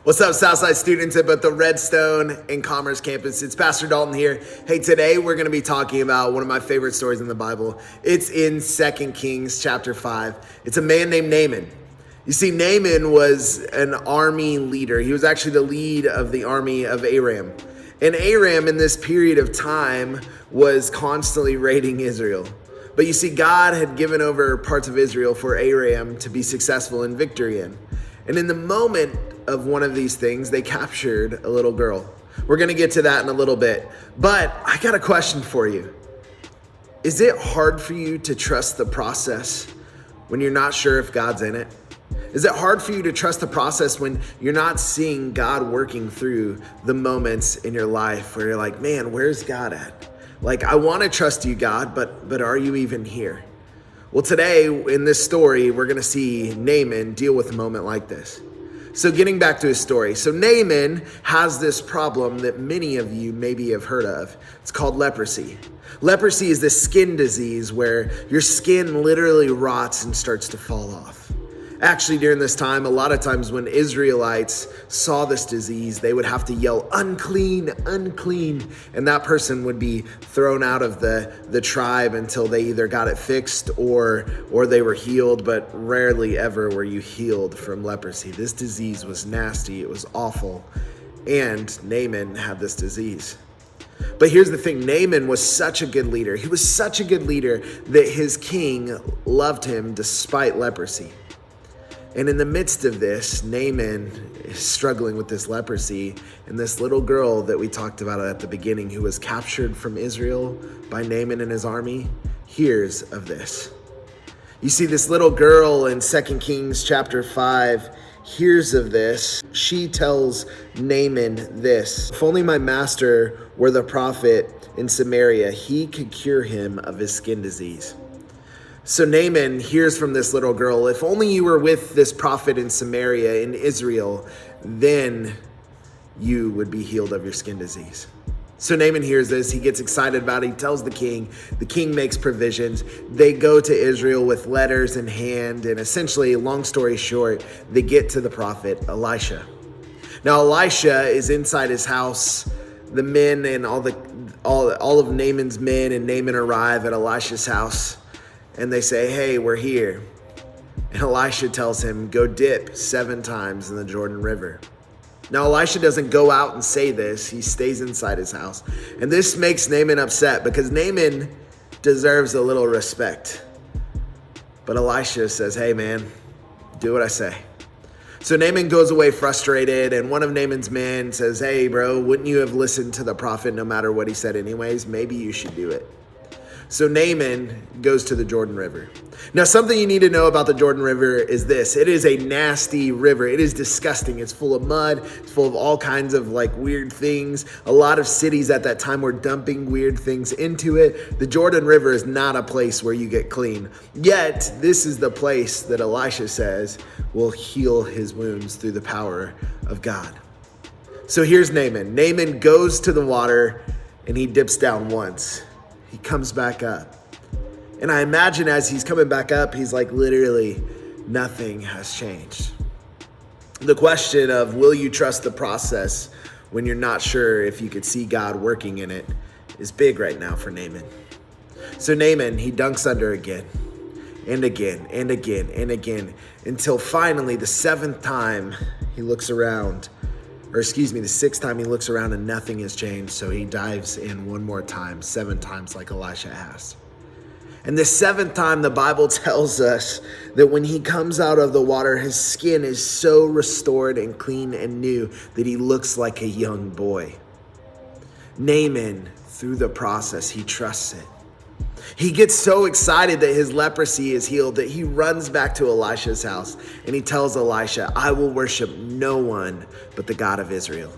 What's up, Southside students at both the Redstone and Commerce campus? It's Pastor Dalton here. Hey, today we're going to be talking about one of my favorite stories in the Bible. It's in 2 Kings chapter 5. It's a man named Naaman. You see, Naaman was an army leader. He was actually the lead of the army of Aram. And Aram in this period of time was constantly raiding Israel. But you see, God had given over parts of Israel for Aram to be successful in victory in. And in the moment of one of these things, they captured a little girl. We're going to get to that in a little bit. But I got a question for you. Is it hard for you to trust the process when you're not sure if God's in it? Is it hard for you to trust the process when you're not seeing God working through the moments in your life where you're like, man, where's God at? Like, I want to trust you, God, but are you even here? Well, today in this story, we're going to see Naaman deal with a moment like this. So getting back to his story. So Naaman has this problem that many of you maybe have heard of. It's called leprosy. Leprosy is this skin disease where your skin literally rots and starts to fall off. Actually, during this time, a lot of times when Israelites saw this disease, they would have to yell, unclean, unclean. And that person would be thrown out of the tribe until they either got it fixed or they were healed, but rarely ever were you healed from leprosy. This disease was nasty. It was awful. And Naaman had this disease. But here's the thing, Naaman was such a good leader. He was such a good leader that his king loved him despite leprosy. And in the midst of this, Naaman is struggling with this leprosy, and this little girl that we talked about at the beginning who was captured from Israel by Naaman and his army hears of this. You see, this little girl in 2 Kings chapter 5 hears of this. She tells Naaman this: if only my master were the prophet in Samaria, he could cure him of his skin disease. So Naaman hears from this little girl, if only you were with this prophet in Samaria, in Israel, then you would be healed of your skin disease. So Naaman hears this, he gets excited about it, he tells the king makes provisions. They go to Israel with letters in hand, and essentially, long story short, they get to the prophet Elisha. Now Elisha is inside his house. The men and all of Naaman's men and Naaman arrive at Elisha's house. And they say, hey, we're here. And Elisha tells him, go dip 7 times in the Jordan River. Now, Elisha doesn't go out and say this. He stays inside his house. And this makes Naaman upset because Naaman deserves a little respect. But Elisha says, hey, man, do what I say. So Naaman goes away frustrated, and one of Naaman's men says, hey, bro, wouldn't you have listened to the prophet no matter what he said anyways? Maybe you should do it. So Naaman goes to the Jordan River. Now, something you need to know about the Jordan River is this. It is a nasty river. It is disgusting. It's full of mud. It's full of all kinds of weird things. A lot of cities at that time were dumping weird things into it. The Jordan River is not a place where you get clean. Yet, this is the place that Elisha says will heal his wounds through the power of God. So here's Naaman. Naaman goes to the water and he dips down once. He comes back up. And I imagine as he's coming back up, he's like, literally, nothing has changed. The question of, will you trust the process when you're not sure if you could see God working in it, is big right now for Naaman. So Naaman, he dunks under again, and again, and again, and again, until finally the 6th time he looks around and nothing has changed. So he dives in one more time, 7 times like Elisha asked. And the 7th time, the Bible tells us that when he comes out of the water, his skin is so restored and clean and new that he looks like a young boy. Naaman, through the process, he trusts it. He gets so excited that his leprosy is healed that he runs back to Elisha's house and he tells Elisha, I will worship no one but the God of Israel.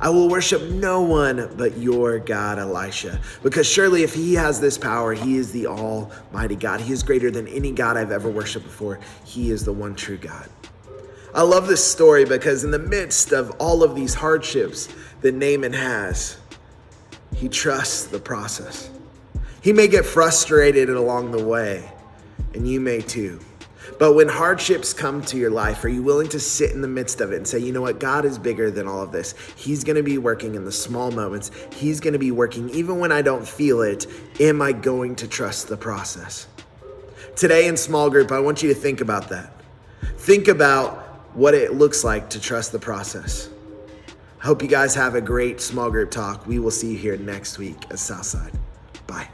I will worship no one but your God, Elisha, because surely if he has this power, he is the almighty God. He is greater than any God I've ever worshiped before. He is the one true God. I love this story because in the midst of all of these hardships that Naaman has, he trusts the process. He may get frustrated along the way, and you may too. But when hardships come to your life, are you willing to sit in the midst of it and say, you know what, God is bigger than all of this. He's going to be working in the small moments. He's going to be working even when I don't feel it. Am I going to trust the process? Today in small group, I want you to think about that. Think about what it looks like to trust the process. I hope you guys have a great small group talk. We will see you here next week at Southside. Bye.